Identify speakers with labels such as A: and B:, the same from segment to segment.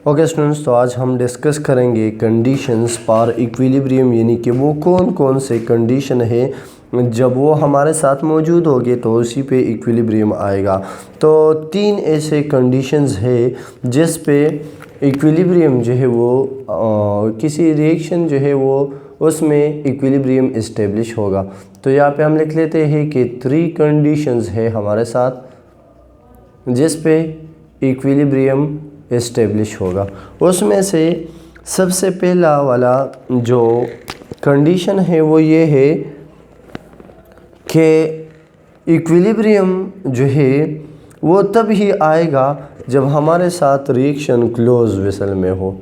A: Okay students, तो आज हम डिस्कस करेंगे कंडीशंस फॉर इक्विलिब्रियम, यानी कि वो कौन कौन से कंडीशन है जब वो हमारे साथ मौजूद होगी तो उसी पे इक्विलिब्रियम आएगा। तो 3 ऐसे कंडीशंस है जिस पे इक्विलिब्रियम जो है वो किसी रिएक्शन जो है वो उसमें इक्विलिब्रियम इस्टेब्लिश होगा। तो यहाँ पे हम लिख लेते हैं कि 3 कंडीशंस है हमारे साथ जिस पे इक्विलिब्रियम इस्टेब्लिश होगा। उसमें से सबसे पहला वाला जो कंडीशन है वो ये है कि इक्विलिब्रियम जो है वो तब ही आएगा जब हमारे साथ रिएक्शन क्लोज वेसल में हो।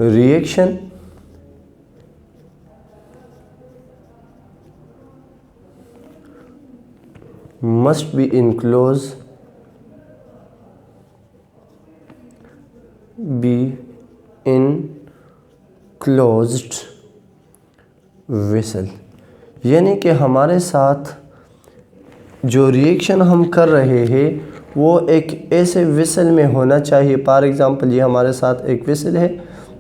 A: Reaction must be in close closed vessel, यानी कि हमारे साथ जो रिएक्शन हम कर रहे हैं वो एक ऐसे वेसल में होना चाहिए। फॉर एग्ज़ाम्पल ये हमारे साथ एक वेसल है,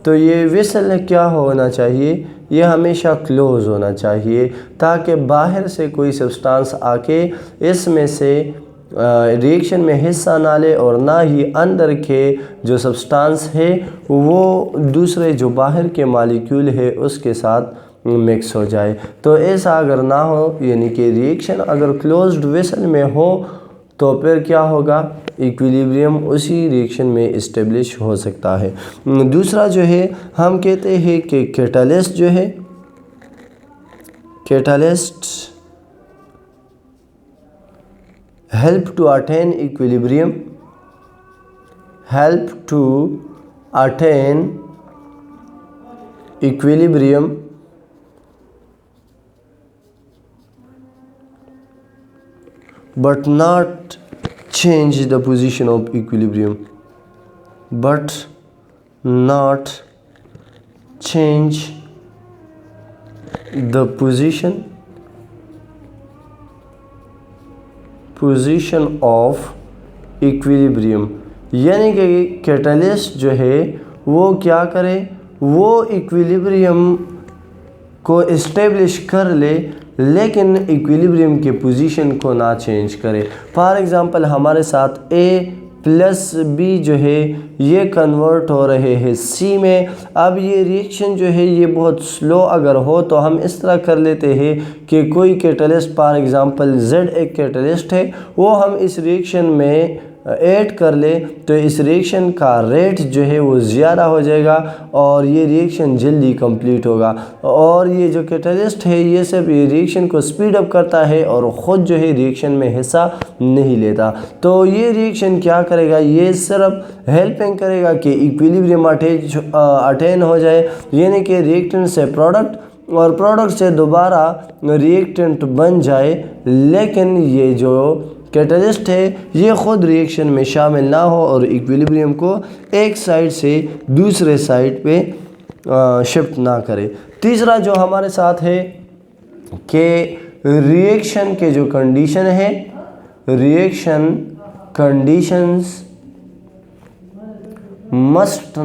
A: तो ये वेसल क्या होना चाहिए, ये हमेशा क्लोज होना चाहिए ताकि बाहर से कोई सब्सटेंस आके इसमें से रिएक्शन में हिस्सा ना ले और ना ही अंदर के जो सब्सटेंस है वो दूसरे जो बाहर के मॉलिक्यूल है उसके साथ मिक्स हो जाए। तो ऐसा अगर ना हो, यानी कि रिएक्शन अगर क्लोज्ड वेसल में हो तो फिर क्या होगा, इक्विलिब्रियम उसी रिएक्शन में इस्टेब्लिश हो सकता है। दूसरा जो है हम कहते हैं कि कैटलिस्ट जो है, catalyst help to attain equilibrium, but not change the position of equilibrium, but not change the position of equilibrium, यानी कि कैटलिस्ट जो है वो क्या करे, वो इक्विलिब्रियम को इस्टेब्लिश कर ले लेकिन इक्विलिब्रियम के पोजीशन को ना चेंज करे। फॉर एग्ज़ाम्पल हमारे साथ A प्लस B जो है ये कन्वर्ट हो रहे हैं C में। अब ये रिएक्शन जो है ये बहुत स्लो अगर हो तो हम इस तरह कर लेते हैं कि कोई कैटलिस्ट, फॉर एग्ज़ाम्पल Z एक कैटलिस्ट है, वो हम इस रिएक्शन में ऐड कर ले तो इस रिएक्शन का रेट जो है वो ज़्यादा हो जाएगा और ये रिएक्शन जल्दी कंप्लीट होगा। और ये जो कैटलिस्ट है ये सब ये रिएक्शन को स्पीड अप करता है और ख़ुद जो है रिएक्शन में हिस्सा नहीं लेता। तो ये रिएक्शन क्या करेगा, ये सिर्फ हेल्पिंग करेगा कि इक्विलिब्रियम अटेन हो जाए, यानी कि रिएक्टेंट से प्रोडक्ट और प्रोडक्ट से दोबारा रिएक्टेंट बन जाए, लेकिन ये जो कैटलिस्ट है ये ख़ुद रिएक्शन में शामिल ना हो और इक्विलिब्रियम को एक साइड से दूसरे साइड पे शिफ्ट ना करे। तीसरा जो हमारे साथ है कि रिएक्शन के जो कंडीशन है, reaction conditions must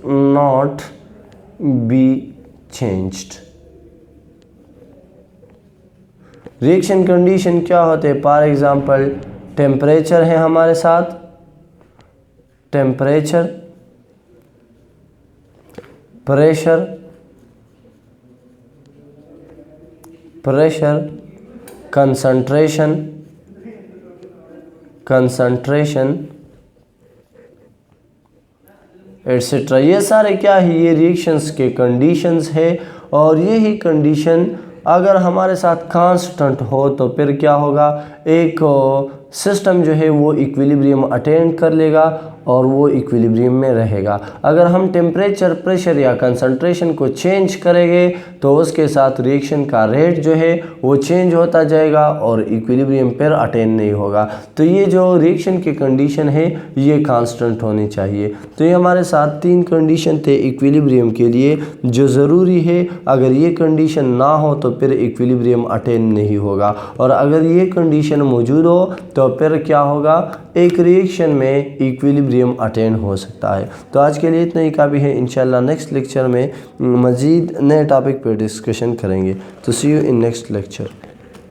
A: not be changed. Reaction condition क्या होते हैं, फॉर एग्ज़ाम्पल टेम्परेचर है हमारे साथ, टेम्परेचर, प्रेशर, कंसंट्रेशन एटसेट्रा, ये सारे क्या है, ये रिएक्शंस के कंडीशंस है। और यही कंडीशन अगर हमारे साथ कांस्टेंट हो तो फिर क्या होगा, एक सिस्टम जो है वो इक्विलिब्रियम अटेन कर लेगा और वो इक्विलिब्रियम में रहेगा। अगर हम टेम्परेचर, प्रेशर या कंसंट्रेशन को चेंज करेंगे तो उसके साथ रिएक्शन का रेट जो है वो चेंज होता जाएगा और इक्विलिब्रियम पर अटेन नहीं होगा। तो ये जो रिएक्शन की कंडीशन है ये कांस्टेंट होनी चाहिए। तो ये हमारे साथ 3 कंडीशन थे इक्विलिब्रियम के लिए जो ज़रूरी है। अगर ये कंडीशन ना हो तो फिर इक्विलिब्रियम अटेन नहीं होगा, और अगर ये कंडीशन मौजूद हो तो फिर क्या होगा, एक रिएक्शन में इक्विलिब्रियम अटेन हो सकता है। तो आज के लिए इतना ही काफ़ी है। इंशाल्लाह नेक्स्ट लेक्चर में मज़ीद नए टॉपिक पर डिस्कशन करेंगे। तो सी यू इन नेक्स्ट लेक्चर।